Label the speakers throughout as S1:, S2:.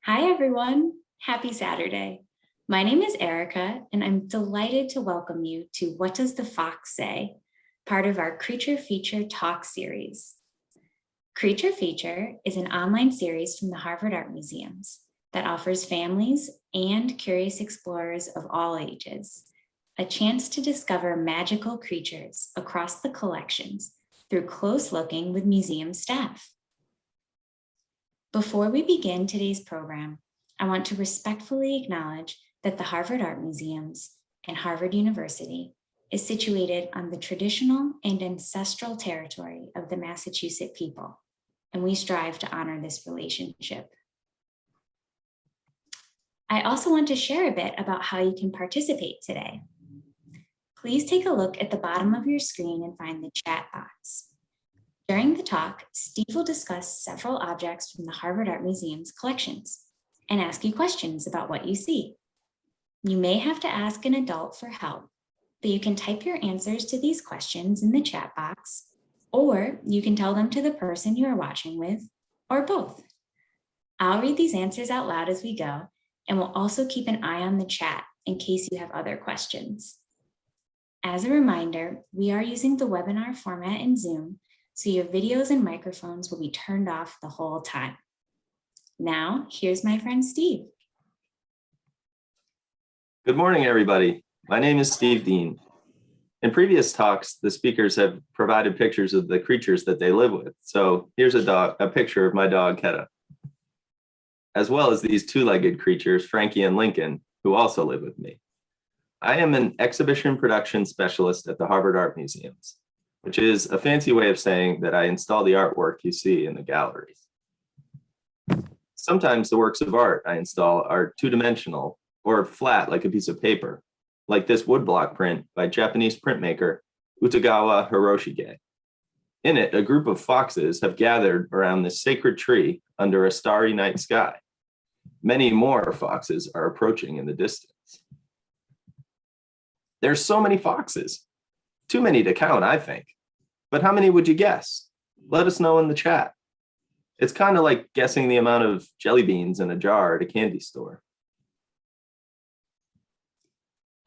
S1: Hi, everyone. Happy Saturday. My name is Erica, and I'm delighted to welcome you to What Does the Fox Say?, part of our Creature Feature Talk series. Creature Feature is an online series from the Harvard Art Museums that offers families and curious explorers of all ages a chance to discover magical creatures across the collections through close looking with museum staff. Before we begin today's program, I want to respectfully acknowledge that the Harvard Art Museums and Harvard University is situated on the traditional and ancestral territory of the Massachusetts people, and we strive to honor this relationship. I also want to share a bit about how you can participate today. Please take a look at the bottom of your screen and find the chat box. During the talk, Steve will discuss several objects from the Harvard Art Museum's collections and ask you questions about what you see. You may have to ask an adult for help, but you can type your answers to these questions in the chat box, or you can tell them to the person you are watching with, or both. I'll read these answers out loud as we go, and we'll also keep an eye on the chat in case you have other questions. As a reminder, we are using the webinar format in Zoom, so your videos and microphones will be turned off the whole time. Now, here's my friend Steve.
S2: Good morning, everybody. My name is Steve Deane. In previous talks, the speakers have provided pictures of the creatures that they live with. So here's a picture of my dog, Keta, as well as these two-legged creatures, Frankie and Lincoln, who also live with me. I am an exhibition production specialist at the Harvard Art Museums, which is a fancy way of saying that I install the artwork you see in the galleries. Sometimes the works of art I install are two-dimensional or flat like a piece of paper, like this woodblock print by Japanese printmaker Utagawa Hiroshige. In it, a group of foxes have gathered around this sacred tree under a starry night sky. Many more foxes are approaching in the distance. There's so many foxes. Too many to count, I think. But how many would you guess? Let us know in the chat. It's kind of like guessing the amount of jelly beans in a jar at a candy store.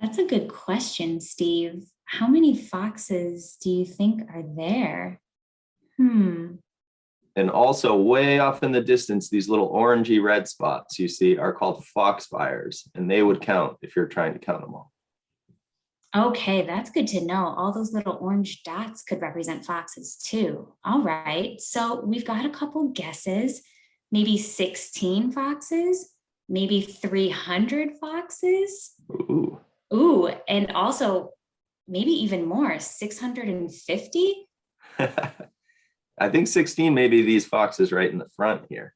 S1: That's a good question, Steve. How many foxes do you think are there?
S2: And also way off in the distance, these little orangey red spots you see are called foxfires, and they would count if you're trying to count them all.
S1: Okay, that's good to know. All those little orange dots could represent foxes too. All right, so we've got a couple guesses. Maybe 16 foxes, maybe 300 foxes. Ooh, and also maybe even more, 650?
S2: I think 16 may be these foxes right in the front here.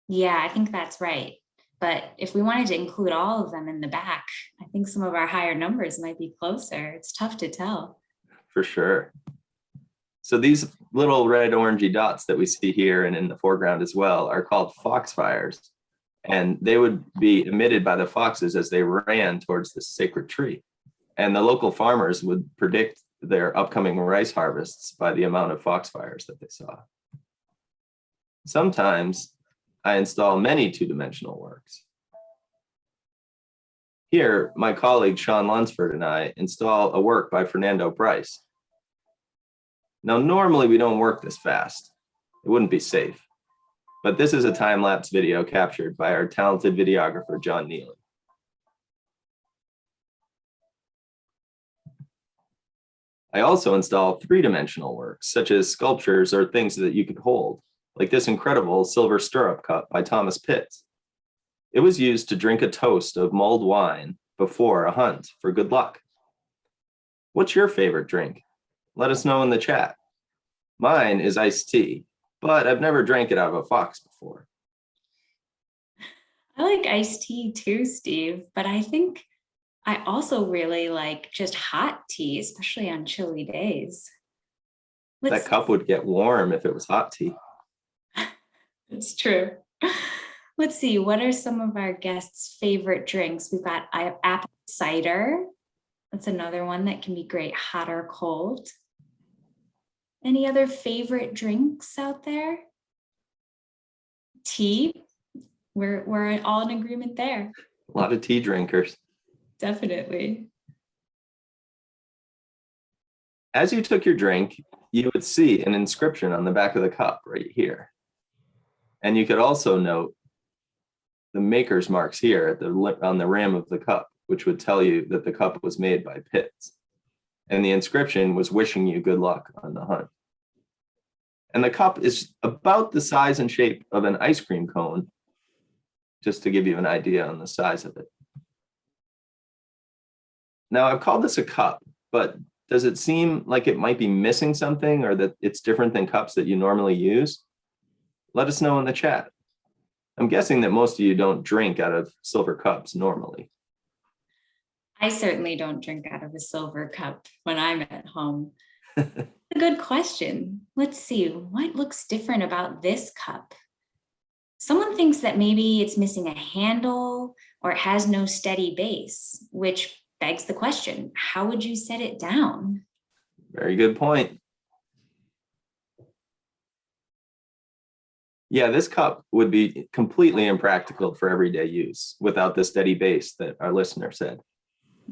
S1: Yeah, I think that's right. But if we wanted to include all of them in the back, I think some of our higher numbers might be closer. It's tough to tell.
S2: For sure. So these little red orangey dots that we see here and in the foreground as well are called foxfires. And they would be emitted by the foxes as they ran towards the sacred tree. And the local farmers would predict their upcoming rice harvests by the amount of foxfires that they saw. Sometimes I install many two-dimensional works. Here, my colleague Sean Lunsford and I install a work by Fernando Bryce. Now, normally we don't work this fast. It wouldn't be safe. But this is a time-lapse video captured by our talented videographer, John Neely. I also install three-dimensional works, such as sculptures or things that you could hold, like this incredible silver stirrup cup by Thomas Pitts. It was used to drink a toast of mulled wine before a hunt for good luck. What's your favorite drink? Let us know in the chat. Mine is iced tea, but I've never drank it out of a fox before.
S1: I like iced tea too, Steve, but I think I also really like just hot tea, especially on chilly days.
S2: That cup would get warm if it was hot tea.
S1: It's true. Let's see, what are some of our guests' favorite drinks? We've got apple cider. That's another one that can be great hot or cold. Any other favorite drinks out there? Tea? We're all in agreement there.
S2: A lot of tea drinkers.
S1: Definitely.
S2: As you took your drink, you would see an inscription on the back of the cup right here. And you could also note the maker's marks here at on the rim of the cup, which would tell you that the cup was made by Pitts. And the inscription was wishing you good luck on the hunt. And the cup is about the size and shape of an ice cream cone, just to give you an idea on the size of it. Now, I've called this a cup, but does it seem like it might be missing something or that it's different than cups that you normally use? Let us know in the chat. I'm guessing that most of you don't drink out of silver cups normally.
S1: I certainly don't drink out of a silver cup when I'm at home. A good question. Let's see, what looks different about this cup? Someone thinks that maybe it's missing a handle or it has no steady base, which begs the question, how would you set it down?
S2: Very good point. Yeah, this cup would be completely impractical for everyday use without the steady base that our listener said.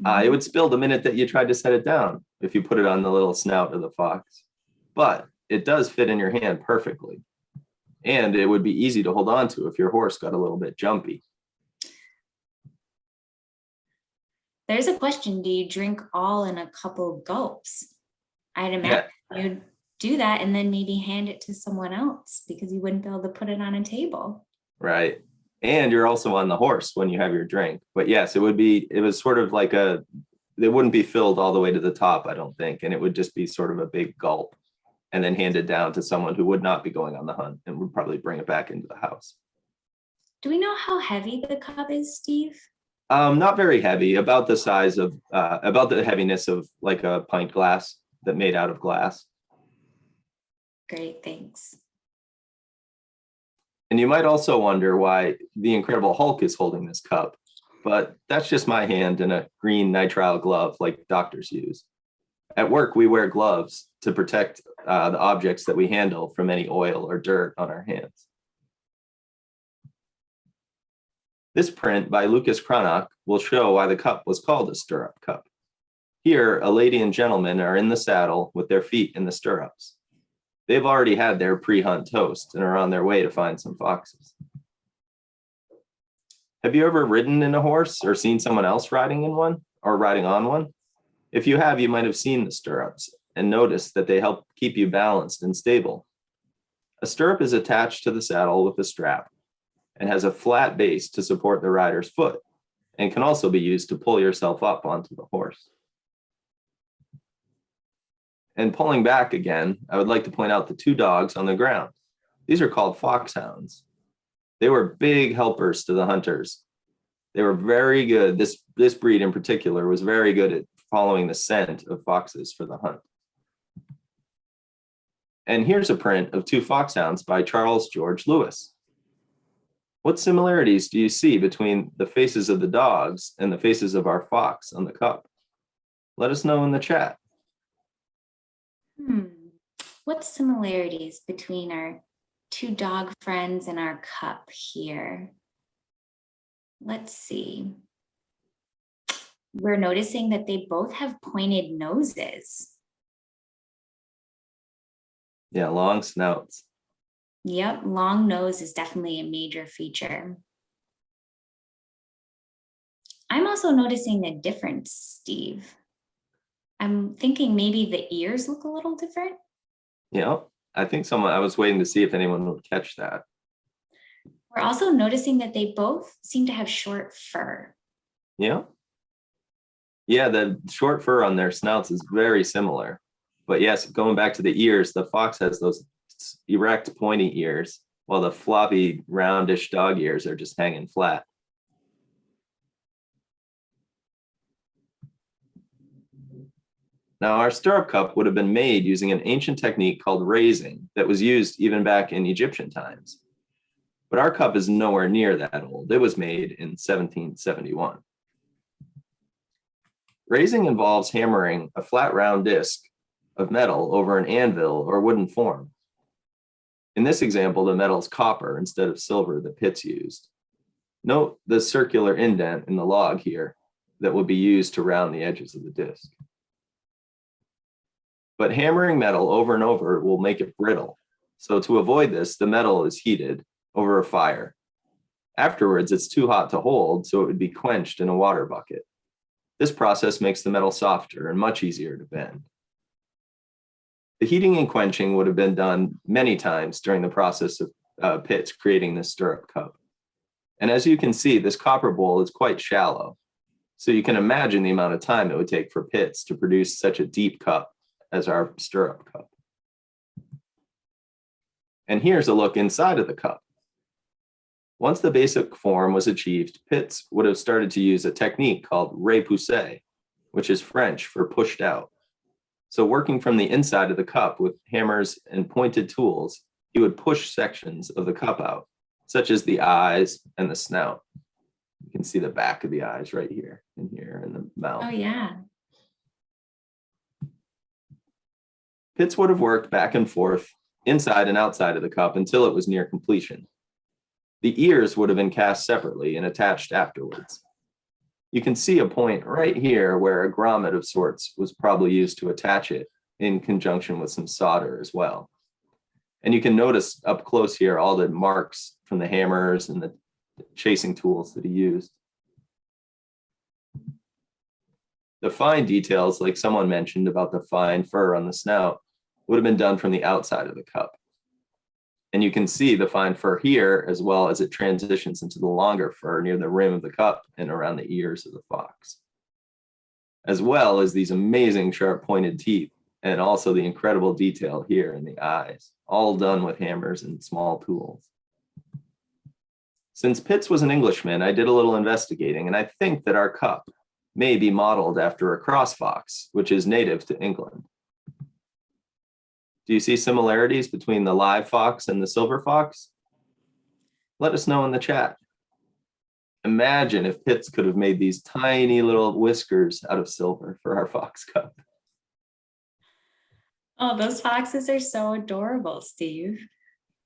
S2: It would spill the minute that you tried to set it down if you put it on the little snout of the fox. But it does fit in your hand perfectly. And it would be easy to hold on to if your horse got a little bit jumpy.
S1: There's a question, do you drink all in a couple gulps? I'd imagine you'd do that and then maybe hand it to someone else because you wouldn't be able to put it on a table.
S2: Right. And you're also on the horse when you have your drink. But yes, it was sort of like it wouldn't be filled all the way to the top, I don't think. And it would just be sort of a big gulp and then handed down to someone who would not be going on the hunt and would probably bring it back into the house.
S1: Do we know how heavy the cup is, Steve?
S2: Not very heavy, about the size of, about the heaviness of like a pint glass that made out of glass.
S1: Great, thanks.
S2: And you might also wonder why the Incredible Hulk is holding this cup, but that's just my hand in a green nitrile glove like doctors use. At work, we wear gloves to protect the objects that we handle from any oil or dirt on our hands. This print by Lucas Cranach will show why the cup was called a stirrup cup. Here, a lady and gentleman are in the saddle with their feet in the stirrups. They've already had their pre-hunt toast and are on their way to find some foxes. Have you ever ridden in a horse or seen someone else riding in one or riding on one? If you have, you might have seen the stirrups and noticed that they help keep you balanced and stable. A stirrup is attached to the saddle with a strap and has a flat base to support the rider's foot and can also be used to pull yourself up onto the horse. And pulling back again, I would like to point out the two dogs on the ground. These are called Foxhounds. They were big helpers to the hunters. They were very good. This breed in particular was very good at following the scent of foxes for the hunt. And here's a print of two Foxhounds by Charles George Lewis. What similarities do you see between the faces of the dogs and the faces of our fox on the cup? Let us know in the chat.
S1: What similarities between our two dog friends and our cup here? Let's see. We're noticing that they both have pointed noses.
S2: Yeah, long snouts.
S1: Yep, long nose is definitely a major feature. I'm also noticing a difference, Steve. I'm thinking maybe the ears look a little different.
S2: Yeah, I think I was waiting to see if anyone would catch that.
S1: We're also noticing that they both seem to have short fur.
S2: Yeah. Yeah, the short fur on their snouts is very similar. But yes, going back to the ears, the fox has those erect, pointy ears, while the floppy, roundish dog ears are just hanging flat. Now, our stirrup cup would have been made using an ancient technique called raising that was used even back in Egyptian times. But our cup is nowhere near that old. It was made in 1771. Raising involves hammering a flat round disc of metal over an anvil or wooden form. In this example, the metal is copper instead of silver that Pitts used. Note the circular indent in the log here that will be used to round the edges of the disc. But hammering metal over and over will make it brittle. So to avoid this, the metal is heated over a fire. Afterwards, it's too hot to hold, so it would be quenched in a water bucket. This process makes the metal softer and much easier to bend. The heating and quenching would have been done many times during the process of Pitts creating this stirrup cup. And as you can see, this copper bowl is quite shallow. So you can imagine the amount of time it would take for Pitts to produce such a deep cup as our stirrup cup. And here's a look inside of the cup. Once the basic form was achieved, Pitts would have started to use a technique called Repousse, which is French for pushed out. So working from the inside of the cup with hammers and pointed tools, he would push sections of the cup out, such as the eyes and the snout. You can see the back of the eyes right here and here and the mouth.
S1: Oh, yeah.
S2: Pitts would have worked back and forth inside and outside of the cup until it was near completion. The ears would have been cast separately and attached afterwards. You can see a point right here where a grommet of sorts was probably used to attach it in conjunction with some solder as well. And you can notice up close here all the marks from the hammers and the chasing tools that he used. The fine details, like someone mentioned about the fine fur on the snout, would have been done from the outside of the cup. And you can see the fine fur here, as well as it transitions into the longer fur near the rim of the cup and around the ears of the fox, as well as these amazing sharp pointed teeth, and also the incredible detail here in the eyes, all done with hammers and small tools. Since Pitts was an Englishman, I did a little investigating, and I think that our cup may be modeled after a cross fox, which is native to England. Do you see similarities between the live fox and the silver fox? Let us know in the chat. Imagine if Pitts could have made these tiny little whiskers out of silver for our fox cup.
S1: Oh, those foxes are so adorable, Steve.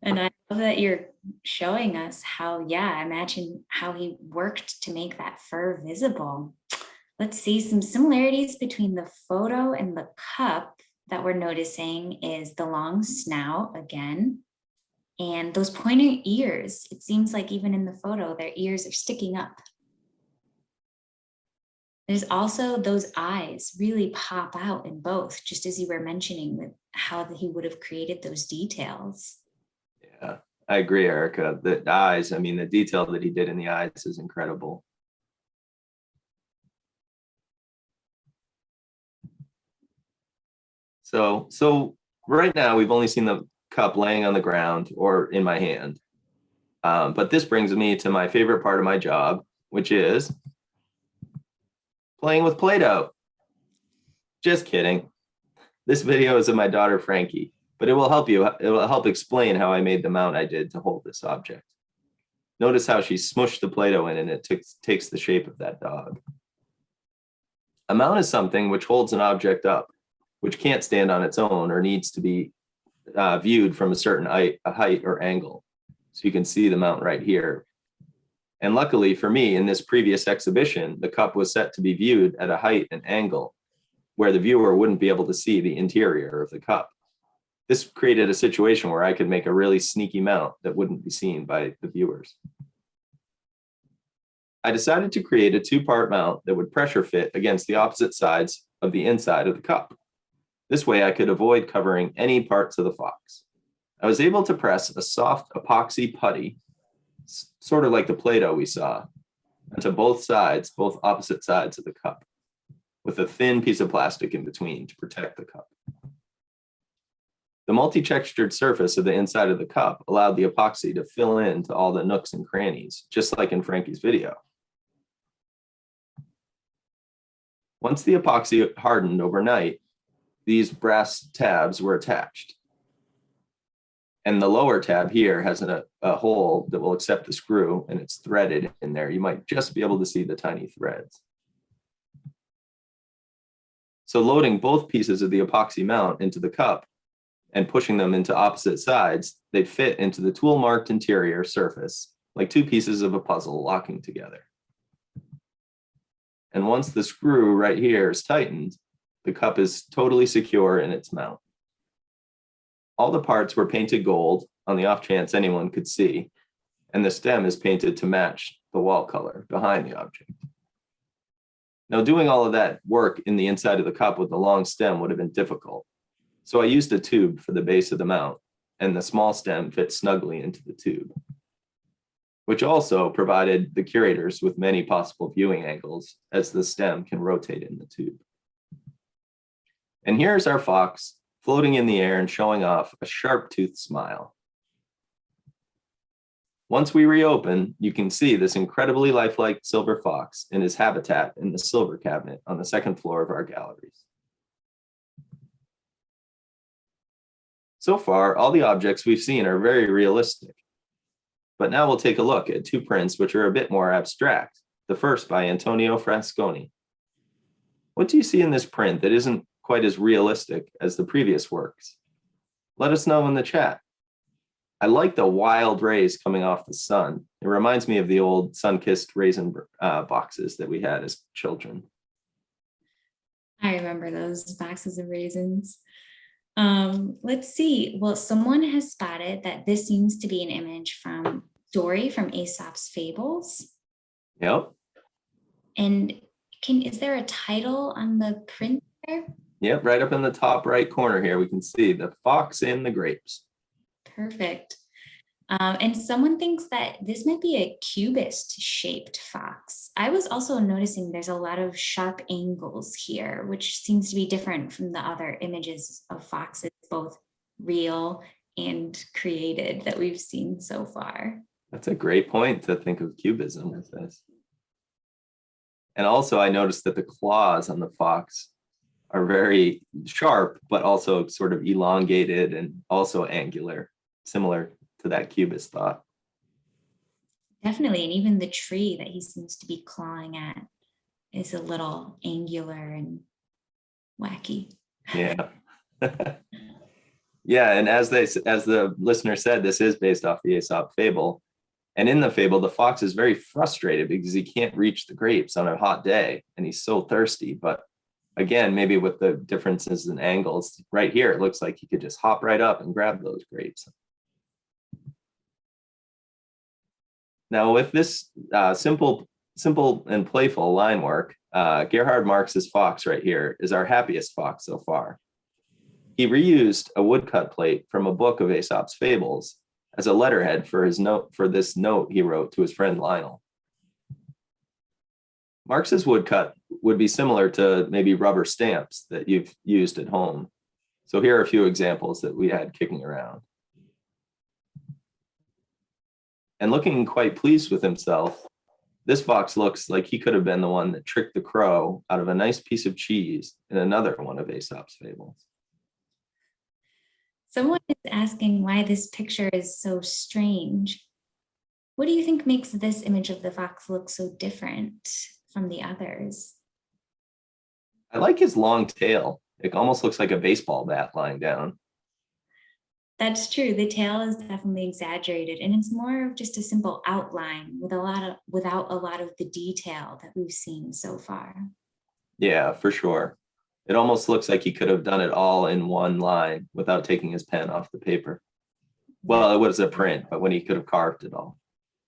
S1: And I love that you're showing us how, yeah, imagine how he worked to make that fur visible. Let's see some similarities between the photo and the cup that we're noticing is the long snout again, and those pointed ears. It seems like even in the photo, their ears are sticking up. There's also those eyes really pop out in both, just as you were mentioning with how he would have created those details.
S2: Yeah, I agree, Erica. The eyes, I mean, the detail that he did in the eyes is incredible. So right now we've only seen the cup laying on the ground or in my hand. But this brings me to my favorite part of my job, which is playing with Play-Doh. Just kidding. This video is of my daughter, Frankie, but it will help explain how I made the mount I did to hold this object. Notice how she smushed the Play-Doh in and it takes the shape of that dog. A mount is something which holds an object up, which can't stand on its own or needs to be viewed from a certain height or angle. So you can see the mount right here. And luckily for me, in this previous exhibition, the cup was set to be viewed at a height and angle where the viewer wouldn't be able to see the interior of the cup. This created a situation where I could make a really sneaky mount that wouldn't be seen by the viewers. I decided to create a two-part mount that would pressure fit against the opposite sides of the inside of the cup. This way I could avoid covering any parts of the fox. I was able to press a soft epoxy putty, sort of like the Play-Doh we saw, onto both opposite sides of the cup, with a thin piece of plastic in between to protect the cup. The multi-textured surface of the inside of the cup allowed the epoxy to fill into all the nooks and crannies, just like in Frankie's video. Once the epoxy hardened overnight, these brass tabs were attached. And the lower tab here has a hole that will accept the screw, and it's threaded in there. You might just be able to see the tiny threads. So loading both pieces of the epoxy mount into the cup and pushing them into opposite sides, they fit into the tool-marked interior surface like two pieces of a puzzle locking together. And once the screw right here is tightened, the cup is totally secure in its mount. All the parts were painted gold on the off chance anyone could see, and the stem is painted to match the wall color behind the object. Now, doing all of that work in the inside of the cup with the long stem would have been difficult. So I used a tube for the base of the mount, and the small stem fits snugly into the tube, which also provided the curators with many possible viewing angles as the stem can rotate in the tube. And here's our fox floating in the air and showing off a sharp-toothed smile. Once we reopen, you can see this incredibly lifelike silver fox in his habitat in the silver cabinet on the second floor of our galleries. So far, all the objects we've seen are very realistic. But now we'll take a look at two prints which are a bit more abstract. The first by Antonio Frasconi. What do you see in this print that isn't quite as realistic as the previous works? Let us know in the chat. I like the wild rays coming off the sun. It reminds me of the old sun-kissed raisin boxes that we had as children.
S1: I remember those boxes of raisins. Let's see. Well, someone has spotted that this seems to be an image from Story from Aesop's Fables.
S2: Yep.
S1: And is there a title on the print there?
S2: Yep, right up in the top right corner here, we can see The Fox in the Grapes.
S1: Perfect. And someone thinks that this might be a cubist shaped fox. I was also noticing there's a lot of sharp angles here, which seems to be different from the other images of foxes, both real and created, that we've seen so far.
S2: That's a great point to think of cubism with this. And also I noticed that the claws on the fox are very sharp, but also sort of elongated and also angular, similar to that cubist thought.
S1: Definitely, and even the tree that he seems to be clawing at is a little angular and wacky.
S2: Yeah. Yeah, and as the listener said, this is based off the Aesop fable. And in the fable, the fox is very frustrated because he can't reach the grapes on a hot day, and he's so thirsty. But again, maybe with the differences in angles, right here, it looks like he could just hop right up and grab those grapes. Now, with this simple and playful line work, Gerhard Marx's fox right here is our happiest fox so far. He reused a woodcut plate from a book of Aesop's fables as a letterhead for this note he wrote to his friend Lionel. Marx's woodcut would be similar to maybe rubber stamps that you've used at home. So here are a few examples that we had kicking around. And looking quite pleased with himself, this fox looks like he could have been the one that tricked the crow out of a nice piece of cheese in another one of Aesop's fables.
S1: Someone is asking why this picture is so strange. What do you think makes this image of the fox look so different from the others?
S2: I like his long tail. It almost looks like a baseball bat lying down.
S1: That's true. The tail is definitely exaggerated, and it's more of just a simple outline without a lot of the detail that we've seen so far.
S2: Yeah, for sure. It almost looks like he could have done it all in one line without taking his pen off the paper. Well, it was a print, but when he could have carved it all.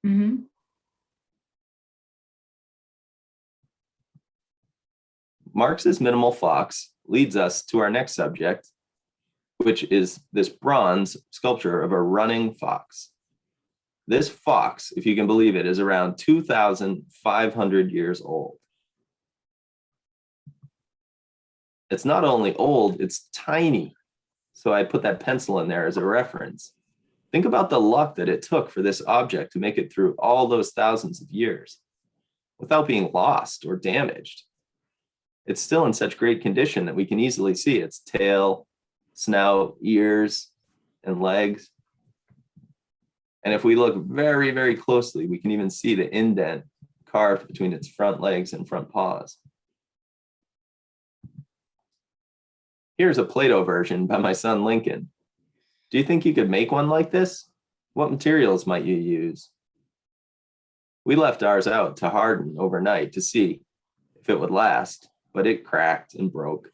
S1: Mm-hmm.
S2: Marx's minimal fox leads us to our next subject, which is this bronze sculpture of a running fox. This fox, if you can believe it, is around 2,500 years old. It's not only old, it's tiny. So I put that pencil in there as a reference. Think about the luck that it took for this object to make it through all those thousands of years without being lost or damaged. It's still in such great condition that we can easily see its tail, snout, ears, and legs. And if we look very, very closely, we can even see the indent carved between its front legs and front paws. Here's a Play-Doh version by my son, Lincoln. Do you think you could make one like this? What materials might you use? We left ours out to harden overnight to see if it would last, but it cracked and broke.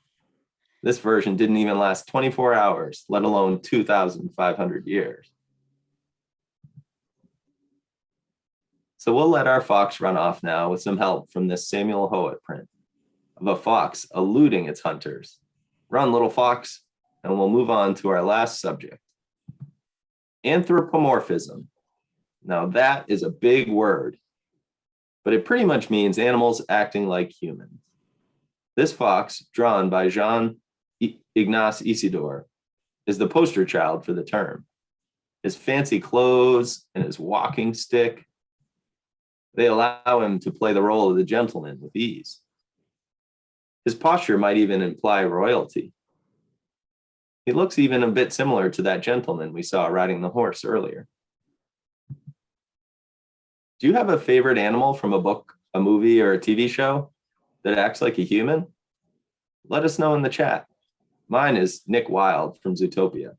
S2: This version didn't even last 24 hours, let alone 2,500 years. So we'll let our fox run off now with some help from this Samuel Howitt print of a fox eluding its hunters. Run, little fox, and we'll move on to our last subject. Anthropomorphism. Now that is a big word, but it pretty much means animals acting like humans. This fox, drawn by Jean-Ignace Isidore, is the poster child for the term. His fancy clothes and his walking stick, they allow him to play the role of the gentleman with ease. His posture might even imply royalty. He looks even a bit similar to that gentleman we saw riding the horse earlier. Do you have a favorite animal from a book, a movie, or a TV show that acts like a human? Let us know in the chat. Mine is Nick Wilde from Zootopia.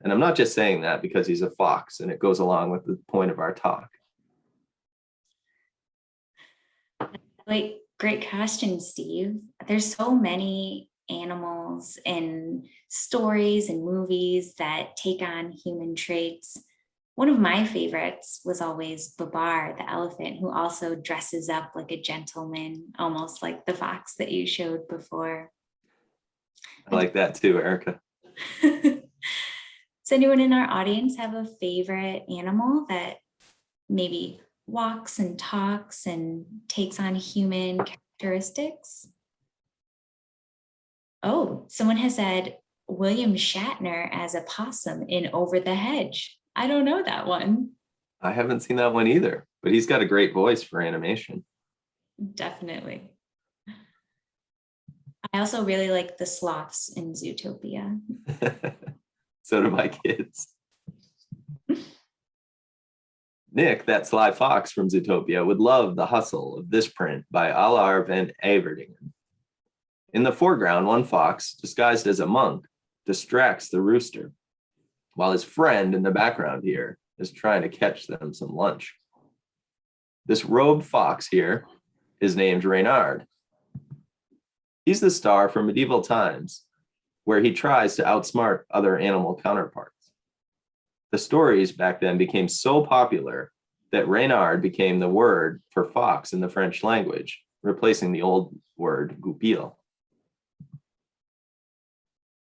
S2: And I'm not just saying that because he's a fox and it goes along with the point of our talk.
S1: Great question, Steve. There's so many animals and stories and movies that take on human traits. One of my favorites was always Babar, the elephant, who also dresses up like a gentleman, almost like the fox that you showed before.
S2: I like that too, Erica.
S1: Does anyone in our audience have a favorite animal that maybe walks and talks and takes on human characteristics? Oh, someone has said William Shatner as a possum in Over the Hedge. I don't know that one.
S2: I haven't seen that one either, but he's got a great voice for animation.
S1: Definitely. I also really like the sloths in Zootopia.
S2: So do my kids. Nick, that sly fox from Zootopia, would love the hustle of this print by Allard van Everdingen. In the foreground, one fox, disguised as a monk, distracts the rooster, while his friend in the background here is trying to catch them some lunch. This robed fox here is named Reynard. He's the star from medieval times, where he tries to outsmart other animal counterparts. The stories back then became so popular that Reynard became the word for fox in the French language, replacing the old word goupil.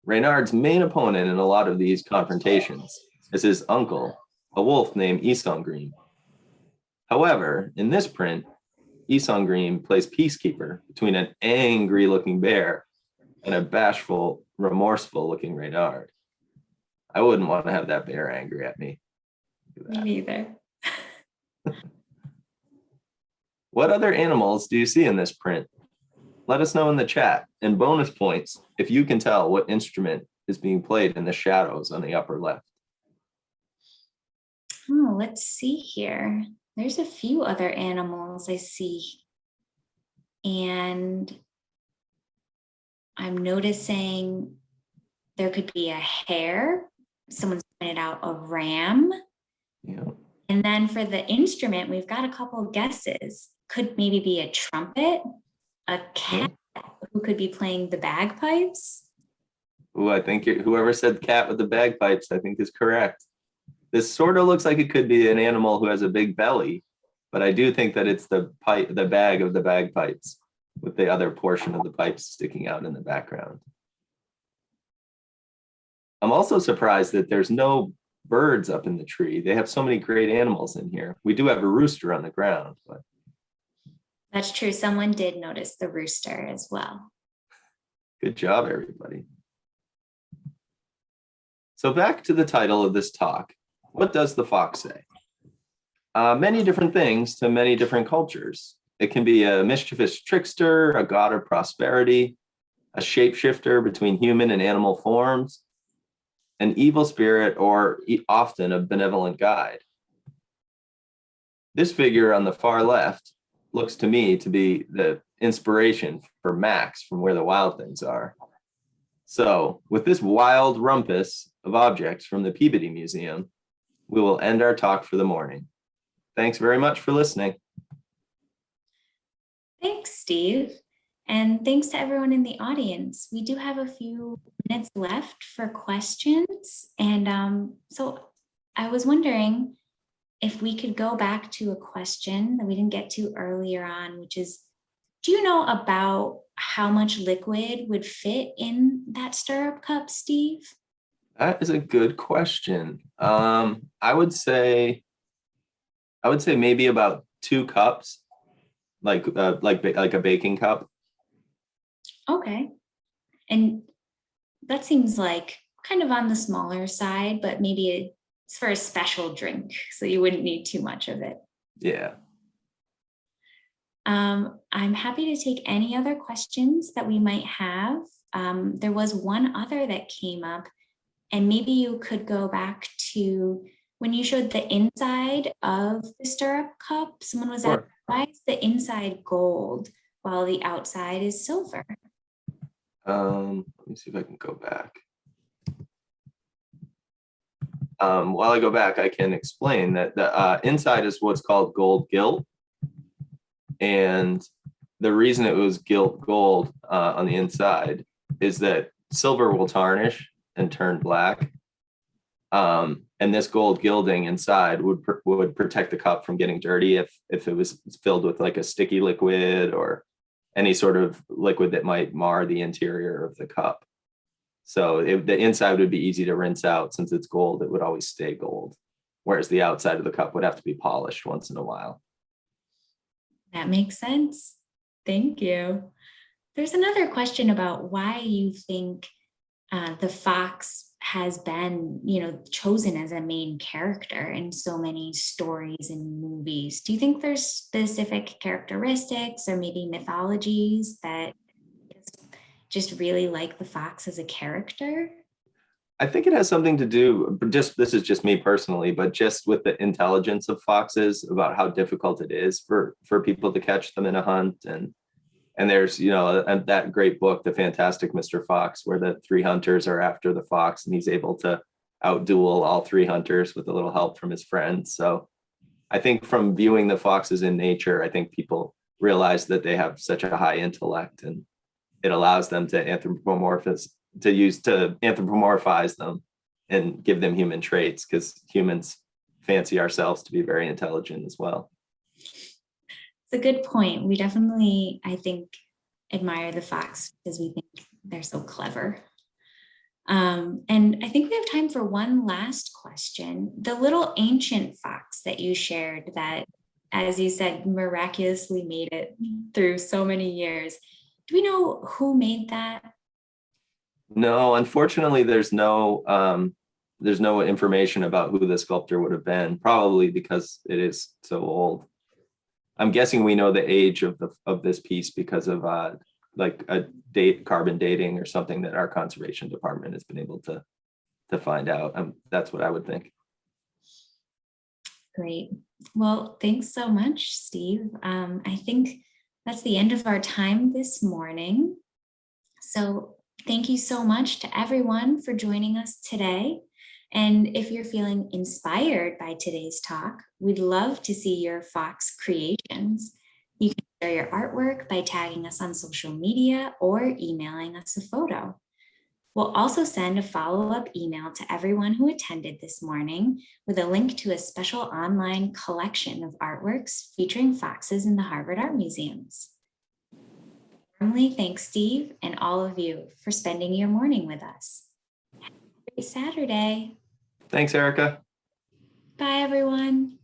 S2: Reynard's main opponent in a lot of these confrontations is his uncle, a wolf named Isengrim. However, in this print, Isengrim plays peacekeeper between an angry-looking bear and a bashful, remorseful-looking Reynard. I wouldn't want to have that bear angry at me.
S1: Me neither.
S2: What other animals do you see in this print? Let us know in the chat. And bonus points if you can tell what instrument is being played in the shadows on the upper left.
S1: Oh, let's see here. There's a few other animals I see. And I'm noticing there could be a hare. Someone's pointed out a ram.
S2: Yeah.
S1: And then for the instrument, we've got a couple of guesses. Could maybe be a trumpet, a cat who could be playing the bagpipes.
S2: Ooh, I think whoever said cat with the bagpipes, I think is correct. This sort of looks like it could be an animal who has a big belly, but I do think that it's the bag of the bagpipes with the other portion of the pipes sticking out in the background. I'm also surprised that there's no birds up in the tree. They have so many great animals in here. We do have a rooster on the ground, but.
S1: That's true. Someone did notice the rooster as well.
S2: Good job, everybody. So back to the title of this talk. What does the fox say? Many different things to many different cultures. It can be a mischievous trickster, a god of prosperity, a shapeshifter between human and animal forms, an evil spirit, or often a benevolent guide. This figure on the far left looks to me to be the inspiration for Max from Where the Wild Things Are. So with this wild rumpus of objects from the Peabody Museum, we will end our talk for the morning. Thanks very much for listening.
S1: Thanks, Steve. And thanks to everyone in the audience. We do have a few minutes left for questions. And so I was wondering if we could go back to a question that we didn't get to earlier on, which is, do you know about how much liquid would fit in that stirrup cup, Steve?
S2: That is a good question. I would say maybe about 2 cups, like a baking cup.
S1: Okay. And that seems like kind of on the smaller side, but maybe it's for a special drink, so you wouldn't need too much of it.
S2: Yeah.
S1: I'm happy to take any other questions that we might have. There was one other that came up, and maybe you could go back to when you showed the inside of the stirrup cup. Someone was
S2: Sure.
S1: asking, why is the inside gold while the outside is silver?
S2: Let me see if I can go back. While I go back, I can explain that the inside is what's called gold gilt. And the reason it was gilt gold on the inside is that silver will tarnish and turn black. And this gold gilding inside would protect the cup from getting dirty if it was filled with like a sticky liquid or any sort of liquid that might mar the interior of the cup. So the inside would be easy to rinse out. Since it's gold, it would always stay gold, whereas the outside of the cup would have to be polished once in a while.
S1: That makes sense. Thank you. There's another question about why you think the fox has been, chosen as a main character in so many stories and movies. Do you think there's specific characteristics or maybe mythologies that just really like the fox as a character?
S2: I think it has something to do, this is just me personally, but just with the intelligence of foxes, about how difficult it is for people to catch them in a hunt. And there's, that great book, The Fantastic Mr. Fox, where the 3 hunters are after the fox and he's able to outduel all 3 hunters with a little help from his friends. So I think from viewing the foxes in nature, I think people realize that they have such a high intellect, and it allows them to anthropomorphize them and give them human traits, because humans fancy ourselves to be very intelligent as well.
S1: It's a good point. We definitely, I think, admire the fox because we think they're so clever. And I think we have time for one last question. The little ancient fox that you shared that, as you said, miraculously made it through so many years. Do we know who made that?
S2: No, unfortunately, there's no information about who the sculptor would have been, probably because it is so old. I'm guessing we know the age of this piece because of like a carbon dating or something that our conservation department has been able to find out. That's what I would think.
S1: Great. Well, thanks so much, Steve. I think that's the end of our time this morning. So thank you so much to everyone for joining us today. And if you're feeling inspired by today's talk, we'd love to see your fox creations. You can share your artwork by tagging us on social media or emailing us a photo. We'll also send a follow-up email to everyone who attended this morning with a link to a special online collection of artworks featuring foxes in the Harvard Art Museums. Warmly thanks, Steve, and all of you for spending your morning with us. Have a great Saturday.
S2: Thanks, Erica.
S1: Bye, everyone.